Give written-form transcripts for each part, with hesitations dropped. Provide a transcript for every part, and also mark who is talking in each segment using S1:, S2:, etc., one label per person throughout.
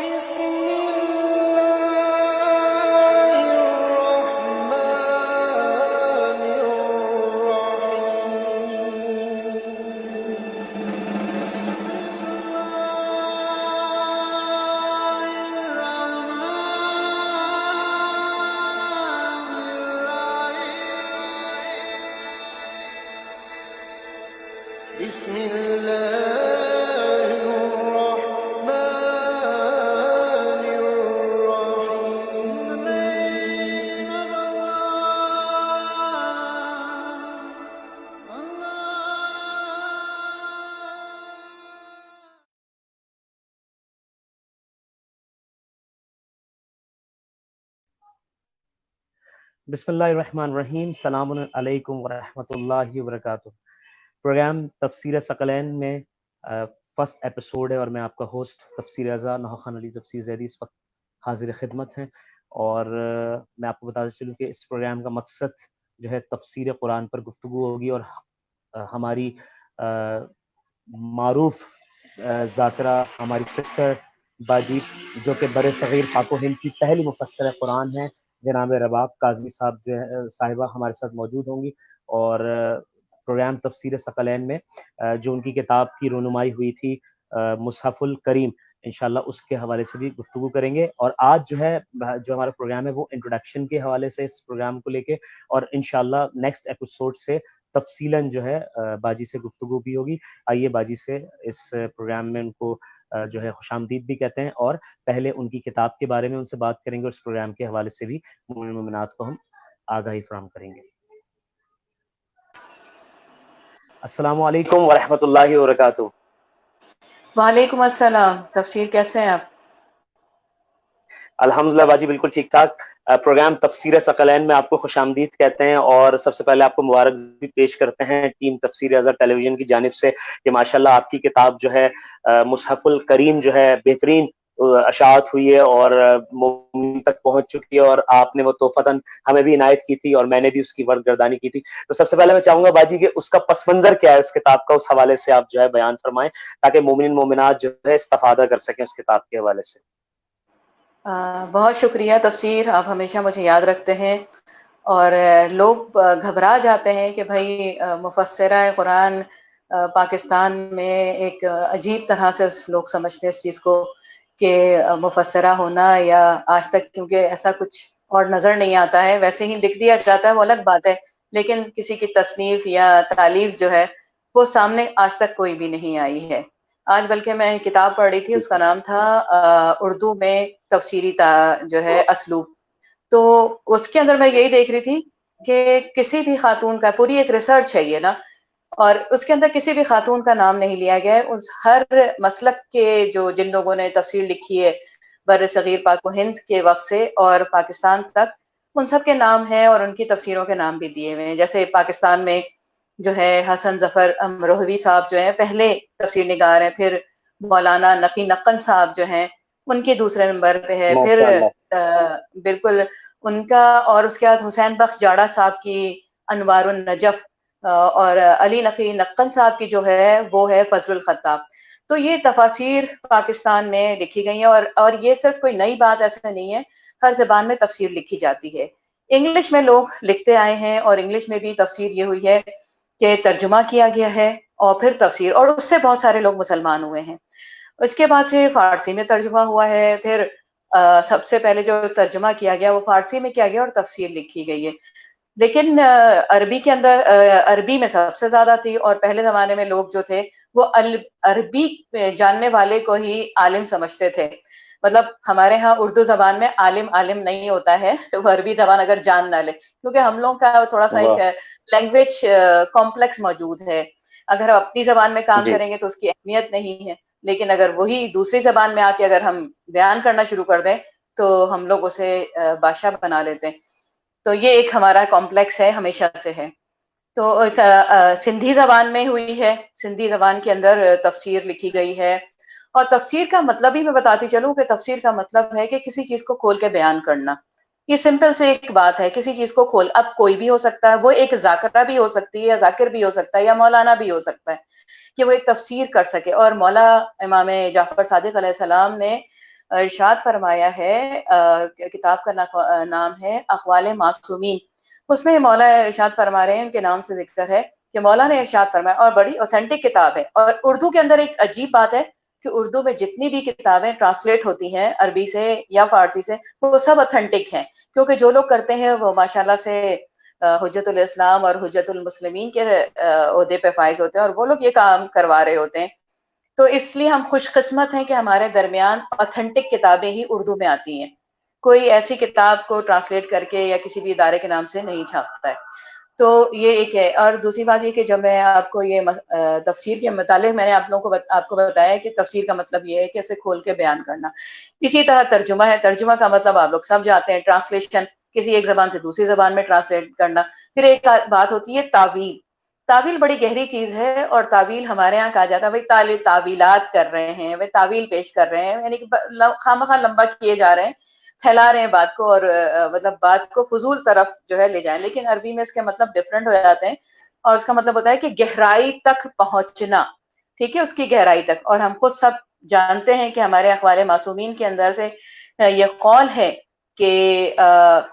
S1: بسم الله الرحمن الرحيم. بسم الله الرحمن الرحيم. بسم الله
S2: بسم اللہ الرحمن الرحیم. السلام علیکم ورحمۃ اللہ وبرکاتہ. پروگرام تفسیر ثقلین میں فرسٹ ایپیسوڈ ہے اور میں آپ کا ہوسٹ تفسیر رضا نوح خان علی تفسیر زیدی اس وقت حاضر خدمت ہیں. اور میں آپ کو بتاتے چلوں کہ اس پروگرام کا مقصد جو ہے تفسیر قرآن پر گفتگو ہوگی، اور ہماری معروف ذاکرہ ہماری سسٹر باجی جو کہ بر صغیر پاک و ہند کی پہلی مفسر قرآن ہیں، جناب رباب کاظمی صاحب جو ہے صاحبہ ہمارے ساتھ موجود ہوں گی. اور پروگرام تفسیر ثقلین میں جو ان کی کتاب کی رونمائی ہوئی تھی مصحف الکریم، انشاءاللہ اس کے حوالے سے بھی گفتگو کریں گے. اور آج جو ہے جو ہمارا پروگرام ہے وہ انٹروڈکشن کے حوالے سے اس پروگرام کو لے کے، اور انشاءاللہ نیکسٹ ایپیسوڈ سے تفصیلاً جو ہے باجی سے گفتگو بھی ہوگی. آئیے باجی سے اس پروگرام میں ان کو جو ہے خوش آمدید بھی کہتے ہیں، اور پہلے ان کی کتاب کے بارے میں ان سے بات کریں گے، اور اس پروگرام کے حوالے سے بھی مومن مومنات کو ہم آگاہی فراہم کریں گے. السلام علیکم ورحمۃ اللہ وبرکاتہ.
S3: وعلیکم السلام. تفسیر کیسے ہیں آپ؟
S2: الحمدللہ باجی بالکل ٹھیک ٹھاک. پروگرام تفسیر ثقلین میں آپ کو خوش آمدید کہتے ہیں، اور سب سے پہلے آپ کو مبارک بھی پیش کرتے ہیں ٹیم تفسیر ازہر ٹیلی ویژن کی جانب سے کہ ماشاءاللہ آپ کی کتاب جو ہے مصحف الکریم جو ہے بہترین اشاعت ہوئی ہے اور مومن تک پہنچ چکی ہے، اور آپ نے وہ تحفتاً ہمیں بھی عنایت کی تھی اور میں نے بھی اس کی ورق گردانی کی تھی. تو سب سے پہلے میں چاہوں گا باجی کہ اس کا پس منظر کیا ہے اس کتاب کا، اس حوالے سے آپ جو ہے بیان فرمائیں تاکہ مومن مومنات جو ہے استفادہ کر سکیں اس کتاب کے حوالے سے.
S3: بہت شکریہ تفسیر، آپ ہمیشہ مجھے یاد رکھتے ہیں. اور لوگ گھبرا جاتے ہیں کہ بھائی مفسرہ قرآن پاکستان میں ایک عجیب طرح سے لوگ سمجھتے ہیں اس چیز کو کہ مفسرہ ہونا، یا آج تک کیونکہ ایسا کچھ اور نظر نہیں آتا ہے. ویسے ہی لکھ دیا جاتا ہے وہ الگ بات ہے، لیکن کسی کی تصنیف یا تالیف جو ہے وہ سامنے آج تک کوئی بھی نہیں آئی ہے. آج بلکہ میں کتاب پڑھ رہی تھی، اس کا نام تھا اردو میں تفسیری جو ہے اسلوب. تو اس کے اندر میں یہی دیکھ رہی تھی کہ کسی بھی خاتون کا پوری ایک ریسرچ ہے یہ نا، اور اس کے اندر کسی بھی خاتون کا نام نہیں لیا گیا ہے. اس ہر مسلک کے جن لوگوں نے تفسیر لکھی ہے بر صغیر پاک و ہند کے وقت سے اور پاکستان تک، ان سب کے نام ہیں اور ان کی تفسیروں کے نام بھی دیے ہوئے ہیں. جیسے پاکستان میں جو ہے حسن ظفر امروہوی صاحب جو ہیں پہلے تفسیر نگار ہیں، پھر مولانا نقی نقن صاحب جو ہیں ان کے دوسرے نمبر پہ ہے، پھر بالکل ان کا، اور اس کے بعد حسین بخش جاڑا صاحب کی انوار النجف، اور علی نقی نقن صاحب کی جو ہے وہ ہے فضل الخطاب. تو یہ تفاسیر پاکستان میں لکھی گئی ہیں، اور یہ صرف کوئی نئی بات ایسا نہیں ہے، ہر زبان میں تفسیر لکھی جاتی ہے. انگلش میں لوگ لکھتے آئے ہیں، اور انگلش میں بھی تفسیر یہ ہوئی ہے کہ ترجمہ کیا گیا ہے اور پھر تفسیر، اور اس سے بہت سارے لوگ مسلمان ہوئے ہیں. اس کے بعد سے فارسی میں ترجمہ ہوا ہے، پھر سب سے پہلے جو ترجمہ کیا گیا وہ فارسی میں کیا گیا اور تفسیر لکھی گئی ہے. لیکن عربی کے اندر عربی میں سب سے زیادہ تھی، اور پہلے زمانے میں لوگ جو تھے وہ عربی جاننے والے کو ہی عالم سمجھتے تھے. مطلب ہمارے ہاں اردو زبان میں عالم نہیں ہوتا ہے وہ عربی زبان اگر جان نہ لے، کیونکہ ہم لوگ کا تھوڑا سا ایک لینگویج کمپلیکس موجود ہے. اگر ہم اپنی زبان میں کام کریں گے تو اس کی اہمیت نہیں ہے، لیکن اگر وہی دوسری زبان میں آ کے اگر ہم بیان کرنا شروع کر دیں تو ہم لوگ اسے بادشاہ بنا لیتے ہیں. تو یہ ایک ہمارا کمپلیکس ہے، ہمیشہ سے ہے. تو سندھی زبان میں ہوئی ہے، سندھی زبان کے اندر تفسیر لکھی گئی ہے. اور تفسیر کا مطلب ہی میں بتاتی چلوں کہ تفسیر کا مطلب ہے کہ کسی چیز کو کھول کے بیان کرنا. یہ سمپل سے ایک بات ہے، کسی چیز کو کھول، اب کوئی بھی ہو سکتا ہے، وہ ایک ذاکرہ بھی ہو سکتی ہے، یا ذاکر بھی ہو سکتا ہے، یا مولانا بھی ہو سکتا ہے کہ وہ ایک تفسیر کر سکے. اور مولا امام جعفر صادق علیہ السلام نے ارشاد فرمایا ہے، کتاب کا نام ہے اقوال معصومین. اس میں مولا ارشاد فرما رہے ہیں، ان کے نام سے ذکر ہے کہ مولا نے ارشاد فرمایا، اور بڑی اوتھینٹک کتاب ہے. اور اردو کے اندر ایک عجیب بات ہے کہ اردو میں جتنی بھی کتابیں ٹرانسلیٹ ہوتی ہیں عربی سے یا فارسی سے، وہ سب اوتھینٹک ہیں، کیونکہ جو لوگ کرتے ہیں وہ ماشاءاللہ سے حجت الاسلام اور حجت المسلمین کے عہدے پہ فائز ہوتے ہیں، اور وہ لوگ یہ کام کروا رہے ہوتے ہیں. تو اس لیے ہم خوش قسمت ہیں کہ ہمارے درمیان اوتھینٹک کتابیں ہی اردو میں آتی ہیں. کوئی ایسی کتاب کو ٹرانسلیٹ کر کے یا کسی بھی ادارے کے نام سے نہیں چھاپتا ہے. تو یہ ایک ہے. اور دوسری بات یہ کہ جب میں آپ کو یہ تفسیر کے متعلق میں نے آپ لوگوں کو آپ کو بتایا کہ تفسیر کا مطلب یہ ہے کہ اسے کھول کے بیان کرنا. اسی طرح ترجمہ ہے. ترجمہ کا مطلب آپ لوگ سب جانتے ہیں، ٹرانسلیشن، کسی ایک زبان سے دوسری زبان میں ٹرانسلیٹ کرنا. پھر ایک بات ہوتی ہے تعویل. تعویل بڑی گہری چیز ہے، اور تعویل ہمارے یہاں کہا جاتا ہے بھائی تعویلات کر رہے ہیں، وہ تعویل پیش کر رہے ہیں، یعنی کہ خواہ لمبا کیے جا رہے ہیں، پھیلا رہے ہیں بات کو، اور مطلب بات کو فضول طرف جو ہے لے جائیں. لیکن عربی میں اس کے مطلب ڈفرینٹ ہو جاتے ہیں، اور اس کا مطلب ہوتا ہے کہ گہرائی تک پہنچنا. ٹھیک ہے، اس کی گہرائی تک. اور ہم خود سب جانتے ہیں کہ ہمارے اقوال معصومین کے اندر سے یہ قول ہے کہ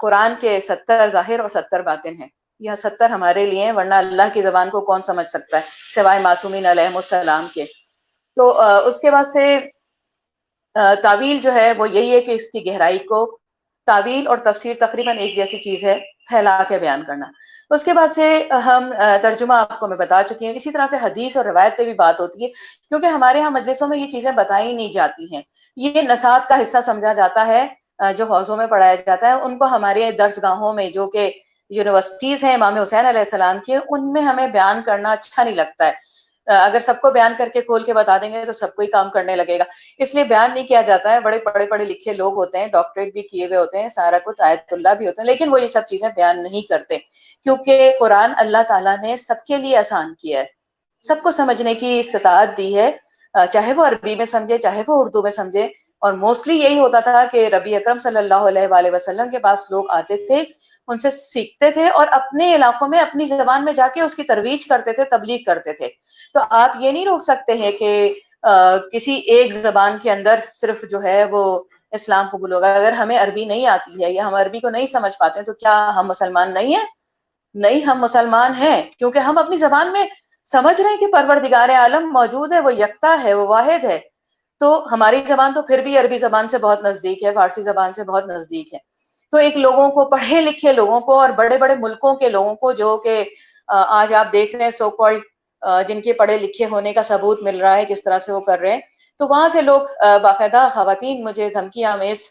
S3: قرآن کے 70 ظاہر اور 70 باطن ہیں. یہ 70 ہمارے لیے ہیں، ورنہ اللہ کی زبان کو کون سمجھ سکتا ہے سوائے معصومین علیہم السلام کے. تو اس کے بعد سے تعویل جو ہے وہ یہی ہے کہ اس کی گہرائی کو، تعویل اور تفسیر تقریباً ایک جیسی چیز ہے، پھیلا کے بیان کرنا. اس کے بعد سے ہم ترجمہ آپ کو میں بتا چکی ہوں. اسی طرح سے حدیث اور روایت پہ بھی بات ہوتی ہے، کیونکہ ہمارے ہاں مجلسوں میں یہ چیزیں بتائی نہیں جاتی ہیں. یہ نصات کا حصہ سمجھا جاتا ہے، جو حوضوں میں پڑھایا جاتا ہے. ان کو ہمارے درس گاہوں میں، جو کہ یونیورسٹیز ہیں امام حسین علیہ السلام کے، ان میں ہمیں بیان کرنا اچھا نہیں لگتا ہے. اگر سب کو بیان کر کے کھول کے بتا دیں گے تو سب کو ہی کام کرنے لگے گا، اس لیے بیان نہیں کیا جاتا ہے. بڑے پڑھے لکھے لوگ ہوتے ہیں، ڈاکٹریٹ بھی کیے ہوئے ہوتے ہیں، سارا کچھ آیت اللہ بھی ہوتے ہیں، لیکن وہ یہ سب چیزیں بیان نہیں کرتے، کیونکہ قرآن اللہ تعالیٰ نے سب کے لیے آسان کیا ہے، سب کو سمجھنے کی استطاعت دی ہے، چاہے وہ عربی میں سمجھے چاہے وہ اردو میں سمجھے. اور موسٹلی یہی ہوتا تھا کہ نبی اکرم صلی اللہ علیہ وآلہ وسلم کے پاس لوگ آتے تھے، ان سے سیکھتے تھے، اور اپنے علاقوں میں اپنی زبان میں جا کے اس کی ترویج کرتے تھے، تبلیغ کرتے تھے. تو آپ یہ نہیں روک سکتے ہیں کہ کسی ایک زبان کے اندر صرف جو ہے وہ اسلام قبول ہوگا. اگر ہمیں عربی نہیں آتی ہے یا ہم عربی کو نہیں سمجھ پاتے ہیں تو کیا ہم مسلمان نہیں ہیں؟ نہیں، ہم مسلمان ہیں، کیونکہ ہم اپنی زبان میں سمجھ رہے ہیں کہ پروردگار عالم موجود ہے، وہ یکتا ہے، وہ واحد ہے. تو ہماری زبان تو پھر بھی عربی زبان سے بہت نزدیک ہے، فارسی زبان سے بہت نزدیک ہے. تو ایک لوگوں کو، پڑھے لکھے لوگوں کو، اور بڑے بڑے ملکوں کے لوگوں کو، جو کہ آج آپ دیکھ رہے ہیں سو کالڈ جن کے پڑھے لکھے ہونے کا ثبوت مل رہا ہے کس طرح سے وہ کر رہے ہیں، تو وہاں سے لوگ باقاعدہ خواتین مجھے دھمکی آمیز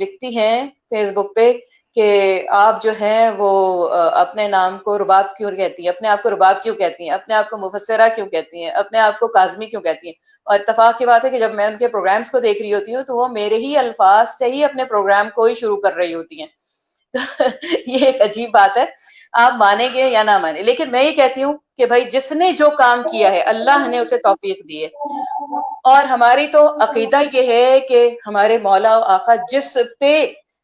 S3: لکھتی ہیں فیس بک پہ کہ آپ جو ہیں وہ اپنے نام کو رباب کیوں کہتی ہیں، اپنے آپ کو رباب کیوں کہتی ہیں، اپنے آپ کو مفسرہ کیوں کہتی ہیں، اپنے آپ کو کاظمی کیوں کہتی ہیں. اور اتفاق کی بات ہے کہ جب میں ان کے پروگرامز کو دیکھ رہی ہوتی ہوں تو وہ میرے ہی الفاظ سے ہی اپنے پروگرام کو ہی شروع کر رہی ہوتی ہیں. یہ ایک عجیب بات ہے، آپ مانیں گے یا نہ مانیں، لیکن میں یہ کہتی ہوں کہ بھائی جس نے جو کام کیا ہے اللہ نے اسے توفیق دی ہے. اور ہماری تو عقیدہ یہ ہے کہ ہمارے مولا و آقا جس پہ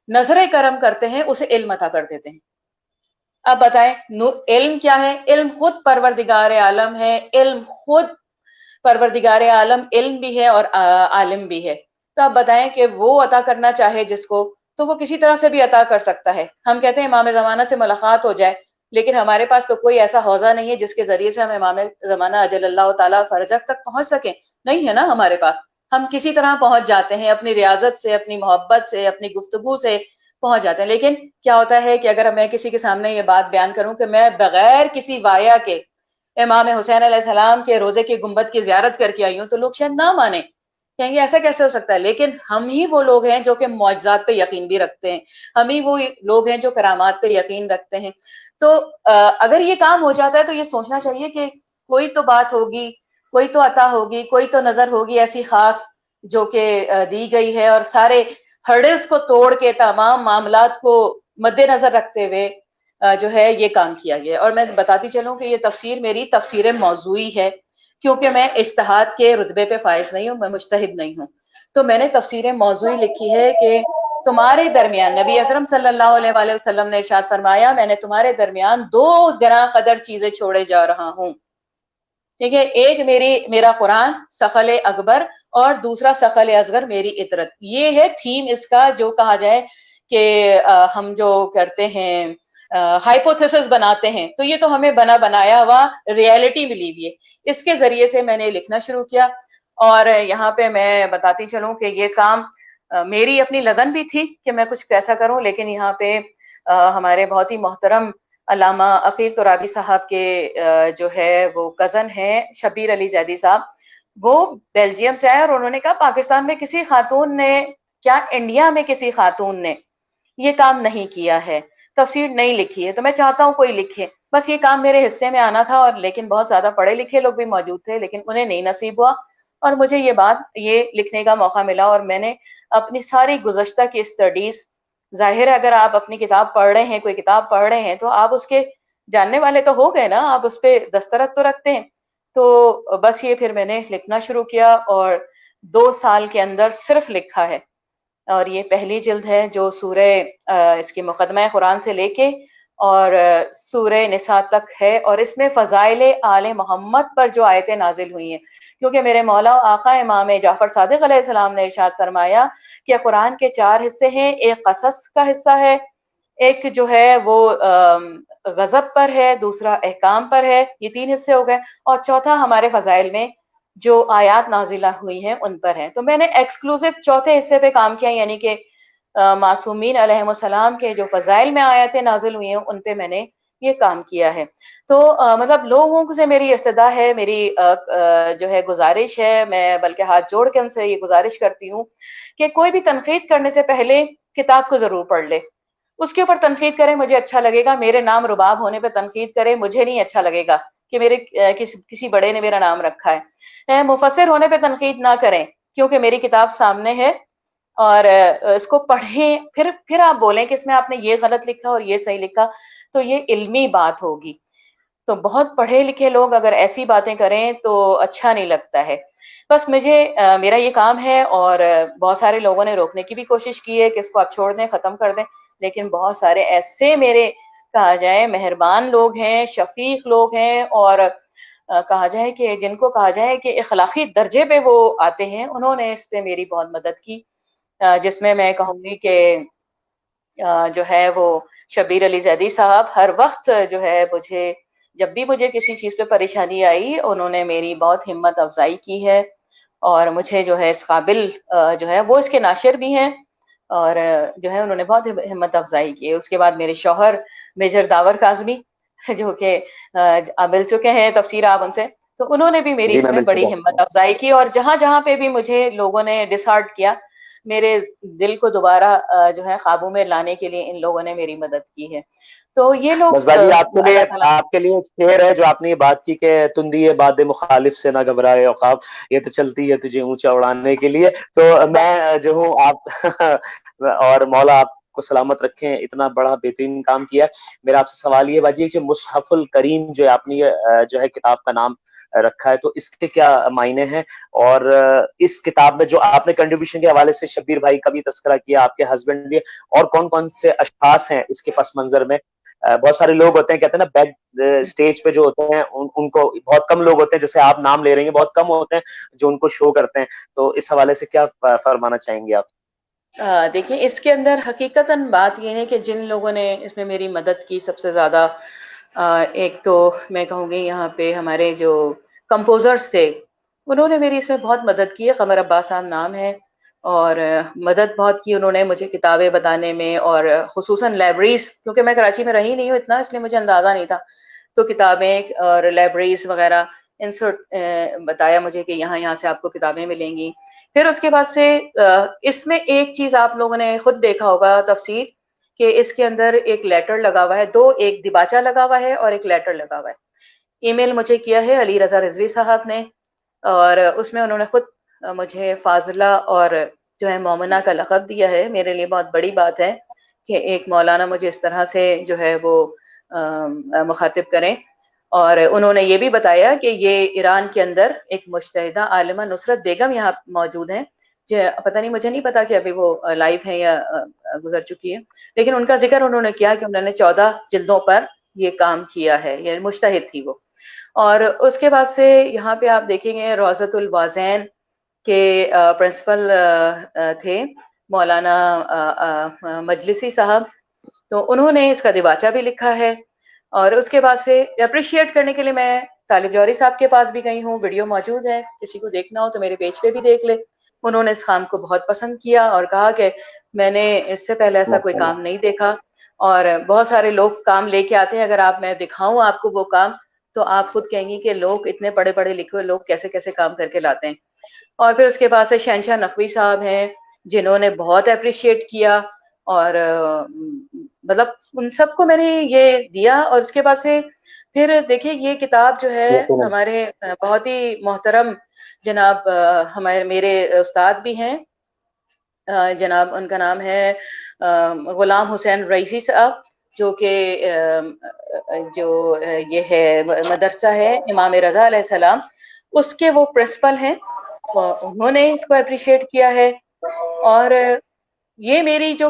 S3: نظر کرم کرتے ہیں اسے علم عطا کر دیتے ہیں. اب بتائیں علم کیا ہے؟ علم خود پروردگار عالم ہے، علم خود پروردگار عالم علم بھی ہے اور عالم بھی ہے. تو آپ بتائیں کہ وہ عطا کرنا چاہے جس کو تو وہ کسی طرح سے بھی عطا کر سکتا ہے. ہم کہتے ہیں امام زمانہ سے ملاقات ہو جائے، لیکن ہمارے پاس تو کوئی ایسا حوضہ نہیں ہے جس کے ذریعے سے ہم امام زمانہ اجل اللہ تعالیٰ فرجک تک پہنچ سکیں. نہیں ہے نا ہمارے پاس. ہم کسی طرح پہنچ جاتے ہیں، اپنی ریاضت سے، اپنی محبت سے، اپنی گفتگو سے پہنچ جاتے ہیں. لیکن کیا ہوتا ہے کہ اگر میں کسی کے سامنے یہ بات بیان کروں کہ میں بغیر کسی وایا کے امام حسین علیہ السلام کے روزے کی گنبد کی زیارت کر کے آئی ہوں، تو لوگ شاید نہ مانیں، کہیں گے ایسا کیسے ہو سکتا ہے. لیکن ہم ہی وہ لوگ ہیں جو کہ معجزات پہ یقین بھی رکھتے ہیں، ہم ہی وہ لوگ ہیں جو کرامات پہ یقین رکھتے ہیں. تو اگر یہ کام ہو جاتا ہے تو یہ سوچنا چاہیے کہ کوئی تو بات ہوگی، کوئی تو عطا ہوگی، کوئی تو نظر ہوگی ایسی خاص جو کہ دی گئی ہے، اور سارے ہرڈلز کو توڑ کے تمام معاملات کو مد نظر رکھتے ہوئے جو ہے یہ کام کیا گیا. اور میں بتاتی چلوں کہ یہ تفسیر میری تفسیر موضوعی ہے، کیونکہ میں اجتہاد کے رتبے پہ فائز نہیں ہوں، میں مجتہد نہیں ہوں. تو میں نے تفسیر موضوعی لکھی ہے کہ تمہارے درمیان نبی اکرم صلی اللہ علیہ وآلہ وسلم نے ارشاد فرمایا، میں نے تمہارے درمیان 2 گراں قدر چیزیں چھوڑے جا رہا ہوں. ٹھیک ہے, ایک میرا قرآن سخل اکبر اور دوسرا سخل اصغر میری اطرت, یہ ہے تھیم اس کا, جو کہا جائے کہ ہم جو کرتے ہیں ہائپوتھیسس بناتے ہیں, تو یہ تو ہمیں بنایا ہوا ریئلٹی ملی ہوئی ہے, اس کے ذریعے سے میں نے لکھنا شروع کیا. اور یہاں پہ میں بتاتی چلوں کہ یہ کام میری اپنی لگن بھی تھی کہ میں کچھ کیسا کروں, لیکن یہاں پہ ہمارے بہت ہی محترم علامہ عقیل ترابی صاحب کے جو ہے وہ کزن ہیں شبیر علی زیدی صاحب, وہ بیلجیم سے آئے اور انہوں نے کہا پاکستان میں کسی خاتون نے, کیا انڈیا میں کسی خاتون نے یہ کام نہیں کیا ہے, تفسیر نہیں لکھی ہے, تو میں چاہتا ہوں کوئی لکھے. بس یہ کام میرے حصے میں آنا تھا, اور لیکن بہت زیادہ پڑھے لکھے لوگ بھی موجود تھے, لیکن انہیں نہیں نصیب ہوا, اور مجھے یہ لکھنے کا موقع ملا. اور میں نے اپنی ساری گزشتہ کی اسٹڈیز, ظاہر ہے اگر آپ اپنی کتاب پڑھ رہے ہیں, کوئی کتاب پڑھ رہے ہیں, تو آپ اس کے جاننے والے تو ہو گئے نا, آپ اس پہ دستخط تو رکھتے ہیں. تو بس یہ پھر میں نے لکھنا شروع کیا, اور 2 سال کے اندر صرف لکھا ہے. اور یہ پہلی جلد ہے جو سورہ اس کی مقدمہ قرآن سے لے کے اور سورہ نساء تک ہے, اور اس میں فضائل آل محمد پر جو آیتیں نازل ہوئی ہیں, کیونکہ میرے مولا آقا امام جعفر صادق علیہ السلام نے ارشاد فرمایا کہ قرآن کے 4 حصے ہیں, ایک قصص کا حصہ ہے, ایک جو ہے وہ غضب پر ہے, دوسرا احکام پر ہے, یہ 3 حصے ہو گئے, اور چوتھا ہمارے فضائل میں جو آیات نازلہ ہوئی ہیں ان پر ہے. تو میں نے ایکسکلوسیو چوتھے حصے پہ کام کیا, یعنی کہ معصومین علیہم السلام کے جو فضائل میں آیاتیں نازل ہوئی ہیں ان پہ میں نے یہ کام کیا ہے. تو مطلب لوگوں سے میری استدعا ہے, میری جو ہے گزارش ہے, میں بلکہ ہاتھ جوڑ کے ان سے یہ گزارش کرتی ہوں کہ کوئی بھی تنقید کرنے سے پہلے کتاب کو ضرور پڑھ لے, اس کے اوپر تنقید کرے, مجھے اچھا لگے گا. میرے نام رباب ہونے پہ تنقید کرے, مجھے نہیں اچھا لگے گا کہ میرے کسی بڑے نے میرا نام رکھا ہے. مفسر ہونے پہ تنقید نہ کریں, کیونکہ میری کتاب سامنے ہے, اور اس کو پڑھیں, پھر آپ بولیں کہ اس میں آپ نے یہ غلط لکھا اور یہ صحیح لکھا, تو یہ علمی بات ہوگی. تو بہت پڑھے لکھے لوگ اگر ایسی باتیں کریں تو اچھا نہیں لگتا ہے. بس میرا یہ کام ہے, اور بہت سارے لوگوں نے روکنے کی بھی کوشش کی ہے کہ اس کو آپ چھوڑ دیں, ختم کر دیں, لیکن بہت سارے ایسے میرے کہا جائے مہربان لوگ ہیں, شفیق لوگ ہیں, اور کہا جائے کہ جن کو کہا جائے کہ اخلاقی درجے پہ وہ آتے ہیں, انہوں نے اس سے میری بہت مدد کی, جس میں میں کہوں گی کہ جو ہے وہ شبیر علی زیدی صاحب ہر وقت جو ہے جب بھی مجھے کسی چیز پہ پریشانی آئی, انہوں نے میری بہت ہمت افزائی کی ہے, اور مجھے جو ہے اس قابل جو ہے وہ اس کے ناشر بھی ہیں, اور جو ہے انہوں نے بہت ہمت افزائی کی ہے. اس کے بعد میرے شوہر میجر داور کاظمی, جو کہ آپ مل چکے ہیں تفسیر آپ ان سے, تو انہوں نے بھی میری
S2: جی
S3: اس
S2: میں
S3: میں
S2: مل
S3: بڑی
S2: چکا ہوں.
S3: ہمت افزائی کی, اور جہاں جہاں پہ بھی مجھے لوگوں نے ڈسہارٹ کیا, میرے دل کو دوبارہ جو ہے قابو میں لانے کے لیے ان لوگوں نے میری مدد کی ہے. تو یہ
S2: بس
S3: لوگ
S2: باجی
S3: اللہ تعالیٰ
S2: آپ کے لیے ایک شعر ہے جو آپ نے یہ بات کی کہ تندی باد مخالف سے نہ گھبرائے عقاب, یہ تو چلتی ہے تجھے اونچا اڑانے کے لیے. تو میں جو ہوں آپ اور مولا آپ کو سلامت رکھیں, اتنا بڑا بہترین کام کیا. میرا آپ سے سوال یہ باجی کہ مصحف الکریم جو آپ نے جو ہے کتاب کا نام رکھا ہے, تو اس کے کیا معنی ہیں, اور اس کتاب میں جو آپ نے کنٹریبیوشن کے حوالے سے شبیر بھائی کا بھی تذکرہ کیا, آپ کے ہسبینڈ بھی, اور کون کون سے اشخاص ہیں اس کے پس منظر میں. بہت سارے لوگ ہوتے ہیں, کہتے ہیں نا بیک اسٹیج پہ جو ہوتے ہیں ان کو بہت کم لوگ ہوتے ہیں, جیسے آپ نام لے رہے ہیں, بہت کم ہوتے ہیں جو ان کو شو کرتے ہیں. تو اس حوالے سے کیا فرمانا چاہیں گے آپ؟
S3: دیکھیں, اس کے اندر حقیقتاً بات یہ ہے کہ جن لوگوں نے اس میں میری مدد کی, سب سے زیادہ ایک تو میں کہوں گی یہاں پہ ہمارے جو کمپوزرز تھے, انہوں نے میری اس میں بہت مدد کی ہے. قمر عباس صاحب نام ہے, اور مدد بہت کی انہوں نے مجھے کتابیں بتانے میں, اور خصوصاً لائبریریز, کیونکہ میں کراچی میں رہی نہیں ہوں اتنا, اس لیے مجھے اندازہ نہیں تھا. تو کتابیں اور لائبریریز وغیرہ ان سے بتایا مجھے کہ یہاں سے آپ کو کتابیں ملیں گی. پھر اس کے بعد سے اس میں ایک چیز آپ لوگوں نے خود دیکھا ہوگا تفسیر, کہ اس کے اندر ایک لیٹر لگا ہوا ہے, ایک دیباچہ لگا ہوا ہے اور ایک لیٹر لگا ہوا ہے. ای میل مجھے کیا ہے علی رضا رضوی صاحب نے, اور اس میں انہوں نے خود مجھے فاضلہ اور جو ہے مومنہ کا لقب دیا ہے. میرے لیے بہت بڑی بات ہے کہ ایک مولانا مجھے اس طرح سے جو ہے وہ مخاطب کریں. اور انہوں نے یہ بھی بتایا کہ یہ ایران کے اندر ایک مجتہدہ عالمہ نصرت بیگم یہاں موجود ہیں, پتہ نہیں, مجھے نہیں پتا کہ ابھی وہ لائیو ہیں یا گزر چکی ہے, لیکن ان کا ذکر انہوں نے کیا کہ انہوں نے 14 جلدوں پر یہ کام کیا ہے, یہ مجتہد تھی وہ. اور اس کے بعد سے یہاں پہ آپ دیکھیں گے روضۃ الوازین کے پرنسپل تھے مولانا مجلسی صاحب، تو انہوں نے اس کا دیباچہ بھی لکھا ہے. اور اس کے بعد سے اپریشیٹ کرنے کے لیے میں طالب جوہری صاحب کے پاس بھی گئی ہوں، ویڈیو موجود ہے، کسی کو دیکھنا ہو تو میرے پیج پہ بھی دیکھ لے. انہوں نے اس کام کو بہت پسند کیا اور کہا کہ میں نے اس سے پہلے ایسا کوئی کام نہیں دیکھا، اور بہت سارے لوگ کام لے کے آتے ہیں، اگر آپ میں دکھاؤں آپ کو وہ کام تو آپ خود کہیں گی کہ لوگ اتنے پڑھے پڑھے لکھے لوگ کیسے کیسے کام کر کے لاتے ہیں. اور پھر اس کے بعد سے شہنشاہ نقوی صاحب ہیں جنہوں نے بہت اپریشیٹ کیا، اور مطلب ان سب کو میں نے یہ دیا. اور اس کے بعد سے پھر دیکھیں یہ کتاب جو ہے ہمارے بہت ہی محترم جناب ہمارے میرے استاد بھی ہیں، جناب ان کا نام ہے غلام حسین رئیسی صاحب، جو کہ جو یہ ہے مدرسہ ہے امام رضا علیہ السلام، اس کے وہ پرنسپل ہیں. انہوں نے اس کو اپریشیٹ کیا ہے. اور یہ میری جو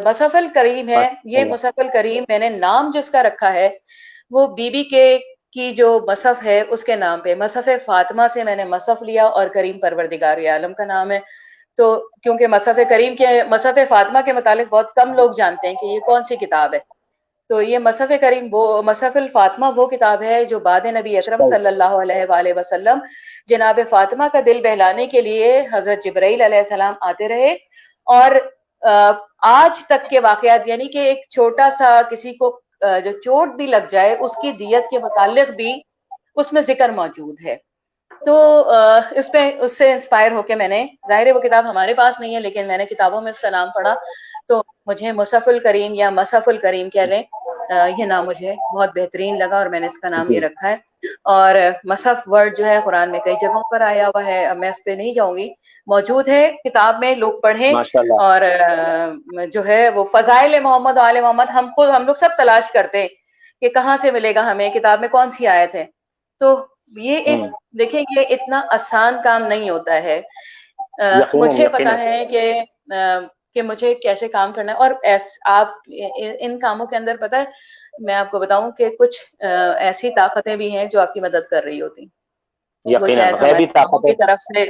S3: مصحف الکریم ہے، یہ مصحف الکریم میں نے نام جس کا رکھا ہے وہ بی بی کے کی جو مصحف ہے اس کے نام پہ، مصحف فاطمہ سے میں نے مصحف لیا اور کریم پروردگار عالم کا نام ہے. تو کیونکہ مصحف کریم کے مصحف فاطمہ کے متعلق بہت کم لوگ جانتے ہیں کہ یہ کون سی کتاب ہے، تو یہ مصحف کریم وہ مصحف الفاطمہ وہ کتاب ہے جو بعد نبی اکرم صلی اللہ علیہ وآلہ وسلم جناب فاطمہ کا دل بہلانے کے لیے حضرت جبرائیل علیہ السلام آتے رہے، اور آج تک کے واقعات، یعنی کہ ایک چھوٹا سا کسی کو جو چوٹ بھی لگ جائے اس کی دیت کے متعلق بھی اس میں ذکر موجود ہے. تو اس سے انسپائر ہو کے میں نے، ظاہر ہے وہ کتاب ہمارے پاس نہیں ہے لیکن میں نے کتابوں میں اس کا نام پڑھا تو مجھے مصحف الکریم یا مصحف الکریم کہہ لیں، یہ نام مجھے بہت بہترین لگا اور میں نے اس کا نام یہ رکھا ہے. اور مصحف ورڈ جو ہے قرآن میں کئی جگہوں پر آیا ہوا ہے، اب میں اس پہ نہیں جاؤں گی، موجود ہے کتاب میں، لوگ پڑھیں. اور جو ہے وہ فضائل محمد و آل محمد ہم لوگ سب تلاش کرتے ہیں کہ کہاں سے ملے گا ہمیں، کتاب میں کون سی آیت ہے. تو یہ ایک دیکھیں یہ اتنا آسان کام نہیں ہوتا ہے. مجھے پتا ہے کہ مجھے کیسے کام کرنا ہے، اور آپ ان کاموں کے اندر پتا ہے میں آپ کو بتاؤں کہ کچھ ایسی طاقتیں بھی ہیں جو آپ کی مدد کر رہی ہوتی ہیں، وہ شاید ہمارے کاموں کی طرف سے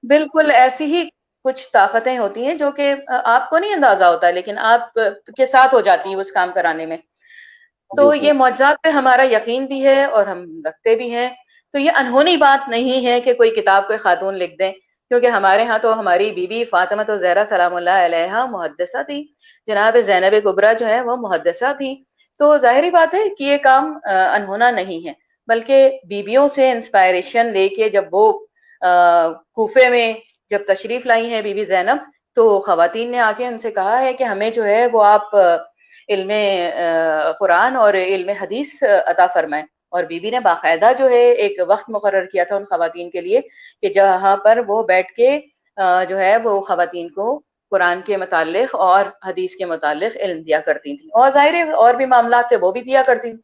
S3: بالکل ایسی ہی کچھ طاقتیں ہوتی ہیں جو کہ آپ کو نہیں اندازہ ہوتا لیکن آپ کے ساتھ ہو جاتی ہیں اس کام کرانے میں. تو یہ معجزات پہ ہمارا یقین بھی ہے اور ہم رکھتے بھی ہیں. تو یہ انہونی بات نہیں ہے کہ کوئی کتاب کوئی خاتون لکھ دیں، کیونکہ ہمارے ہاں تو ہماری بی بی فاطمہ تو زہرا سلام اللہ علیہا محدثہ تھی، جناب زینب کبریٰ جو ہے وہ محدثہ تھی. تو ظاہری بات ہے کہ یہ کام انہونا نہیں ہے، بلکہ بیویوں سے انسپائریشن لے کے جب وہ کوفے میں جب تشریف لائی ہیں بی بی زینب، تو خواتین نے آ کے ان سے کہا ہے کہ ہمیں جو ہے وہ آپ علم قرآن اور علم حدیث عطا فرمائیں. اور بی بی نے باقاعدہ جو ہے ایک وقت مقرر کیا تھا ان خواتین کے لیے کہ جہاں پر وہ بیٹھ کے جو ہے وہ خواتین کو قرآن کے متعلق اور حدیث کے متعلق علم دیا کرتی تھیں، اور ظاہر اور بھی معاملات تھے وہ بھی دیا کرتی تھیں.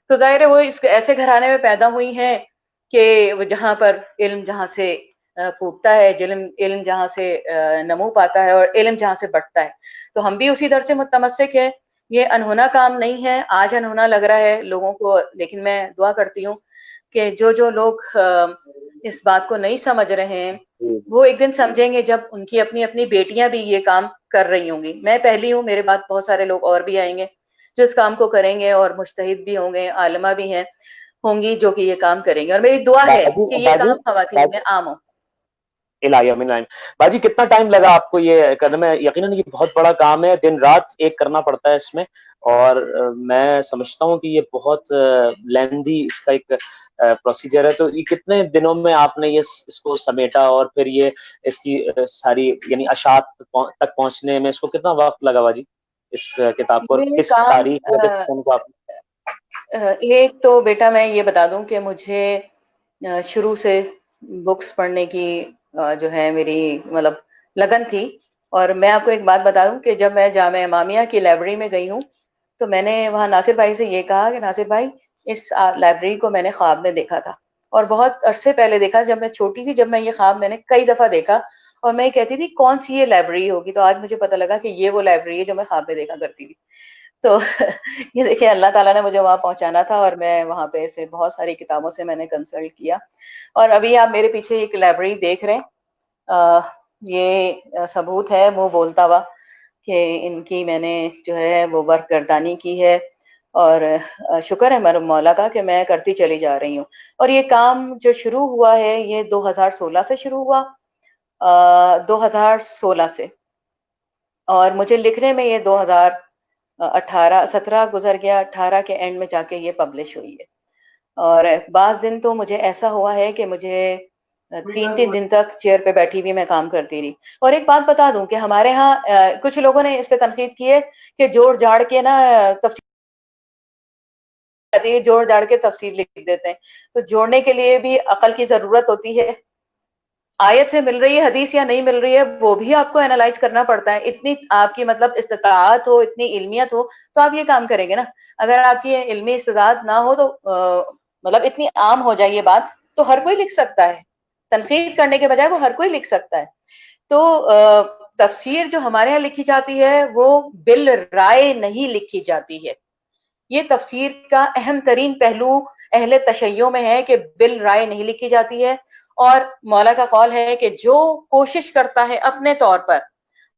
S3: تو ظاہر وہ اس ایسے گھرانے میں پیدا ہوئی ہیں کہ جہاں پر علم جہاں سے پھوٹتا ہے، علم جہاں سے نمو پاتا ہے اور علم جہاں سے بڑھتا ہے. تو ہم بھی اسی در سے متمسک ہیں. یہ انہونا کام نہیں ہے، آج انہونا لگ رہا ہے لوگوں کو، لیکن میں دعا کرتی ہوں کہ جو لوگ اس بات کو نہیں سمجھ رہے ہیں وہ ایک دن سمجھیں گے جب ان کی اپنی اپنی بیٹیاں بھی یہ کام کر رہی ہوں گی. میں پہلی ہوں، میرے بعد بہت سارے لوگ اور بھی آئیں گے جو اس کام کو کریں گے، اور مجتہد بھی ہوں گے، عالمہ بھی ہوں گی جو کہ یہ کام کریں گے، اور میری دعا ہے کہ یہ کام خواتین میں عام ہو.
S2: باجی کتنا ٹائم لگا آپ کو یہ کرنے میں؟ یقیناً یہ بہت بڑا کام ہے، دن رات ایک کرنا پڑتا ہے اس میں، اور میں سمجھتا ہوں کہ یہ بہت لیندی اس کا ایک پروسیجر ہے. تو یہ کتنے دنوں میں آپ نے اس کو سمیٹا، اور پھر یہ اس کی ساری یعنی اشاعت تک پہنچنے میں اس کو کتنا وقت لگا باجی اس کتاب کو، اور
S3: یہ
S2: کس
S3: کام
S2: تاریخ میں کس سن کو آپ؟
S3: ایک تو بیٹا میں یہ بتا دوں کہ مجھے شروع سے بکس پڑھنے کی جو ہے میری مطلب لگن تھی. اور میں آپ کو ایک بات بتا دوں کہ جب میں جامعہ امامیہ کی لائبریری میں گئی ہوں تو میں نے وہاں ناصر بھائی سے یہ کہا کہ ناصر بھائی اس لائبریری کو میں نے خواب میں دیکھا تھا، اور بہت عرصے پہلے دیکھا، جب میں چھوٹی تھی، جب میں یہ خواب میں نے کئی دفعہ دیکھا اور میں یہ کہتی تھی کون سی یہ لائبریری ہوگی. تو آج مجھے پتہ لگا کہ یہ وہ لائبریری ہے جو میں خواب میں دیکھا کرتی تھی. تو یہ دیکھیں اللہ تعالیٰ نے مجھے وہاں پہنچانا تھا، اور میں وہاں پہ سے بہت ساری کتابوں سے میں نے کنسلٹ کیا. اور ابھی آپ میرے پیچھے ایک لائبریری دیکھ رہے ہیں، یہ ثبوت ہے منہ بولتا ہوا کہ ان کی میں نے جو ہے وہ ورک گردانی کی ہے، اور شکر ہے میرے مولا کا کہ میں کرتی چلی جا رہی ہوں. اور یہ کام جو شروع ہوا ہے یہ 2016 سے شروع ہوا، 2016 سے، اور مجھے لکھنے میں یہ 2017 گزر گیا، 18 کے اینڈ میں جا کے یہ پبلش ہوئی ہے. اور بعض دن تو مجھے ایسا ہوا ہے کہ مجھے 3 دن تک چیئر پہ بیٹھی ہوئی میں کام کرتی رہی. اور ایک بات بتا دوں کہ ہمارے ہاں کچھ لوگوں نے اس پہ تنقید کی ہے کہ جوڑ جاڑ کے نا تفسیر جوڑ جاڑ کے تفسیر لکھ دیتے ہیں. تو جوڑنے کے لیے بھی عقل کی ضرورت ہوتی ہے. آیت سے مل رہی ہے حدیث یا نہیں مل رہی ہے وہ بھی آپ کو اینالائز کرنا پڑتا ہے. اتنی آپ کی مطلب استطاعت ہو، اتنی علمیت ہو تو آپ یہ کام کریں گے نا. اگر آپ کی علمی استطاعت نہ ہو تو مطلب اتنی عام ہو جائے یہ بات تو ہر کوئی لکھ سکتا ہے، تنقید کرنے کے بجائے وہ ہر کوئی لکھ سکتا ہے. تو تفسیر جو ہمارے یہاں لکھی جاتی ہے وہ بال رائے نہیں لکھی جاتی ہے. یہ تفسیر کا اہم ترین پہلو اہل تشیع میں ہے کہ بال رائے نہیں لکھی جاتی ہے. اور مولا کا قول ہے کہ جو کوشش کرتا ہے اپنے طور پر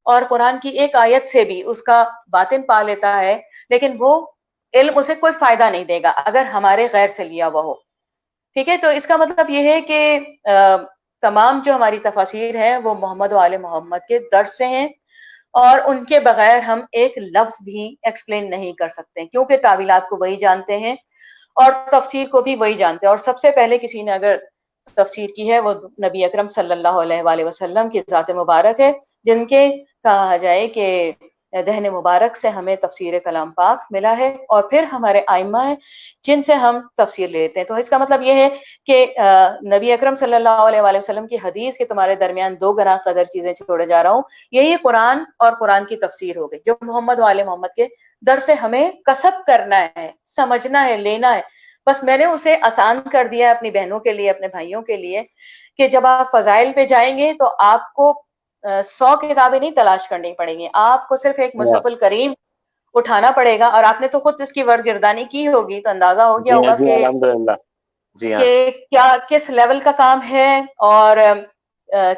S3: اور قرآن کی ایک آیت سے بھی اس کا باطن پا لیتا ہے، لیکن وہ علم اسے کوئی فائدہ نہیں دے گا اگر ہمارے غیر سے لیا ہوا ہو. ٹھیک ہے، تو اس کا مطلب یہ ہے کہ تمام جو ہماری تفاسیر ہیں وہ محمد و آل محمد کے درس سے ہیں، اور ان کے بغیر ہم ایک لفظ بھی ایکسپلین نہیں کر سکتے، کیونکہ تعویلات کو وہی جانتے ہیں اور تفسیر کو بھی وہی جانتے ہیں. اور سب سے پہلے کسی نے اگر تفسیر کی ہے وہ نبی اکرم صلی اللہ علیہ وآلہ وسلم کی ذات مبارک ہے، جن کے کہا جائے کہ دہن مبارک سے ہمیں تفسیر کلام پاک ملا ہے، اور پھر ہمارے ائمہ ہیں جن سے ہم تفسیر لیتے ہیں. تو اس کا مطلب یہ ہے کہ نبی اکرم صلی اللہ علیہ وآلہ وسلم کی حدیث کے تمہارے درمیان 2 گنا قدر چیزیں چھوڑے جا رہا ہوں، یہی قرآن اور قرآن کی تفسیر ہو گئی جو محمد و آل محمد کے در سے ہمیں کسب کرنا ہے، سمجھنا ہے، لینا ہے. بس میں نے اسے آسان کر دیا اپنی بہنوں کے لیے، اپنے بھائیوں کے لیے، کہ جب آپ فضائل پہ جائیں گے تو آپ کو 100 کتابیں نہیں تلاش کرنی پڑیں گی، آپ کو صرف ایک مصحف الکریم اٹھانا پڑے گا. اور آپ نے تو خود اس کی ورگردانی کی ہوگی تو اندازہ ہو گیا
S2: جی ہاں
S3: ہوگا
S2: جی الحمدللہ. جی ہاں
S3: کہ کیا کس لیول کا کام ہے اور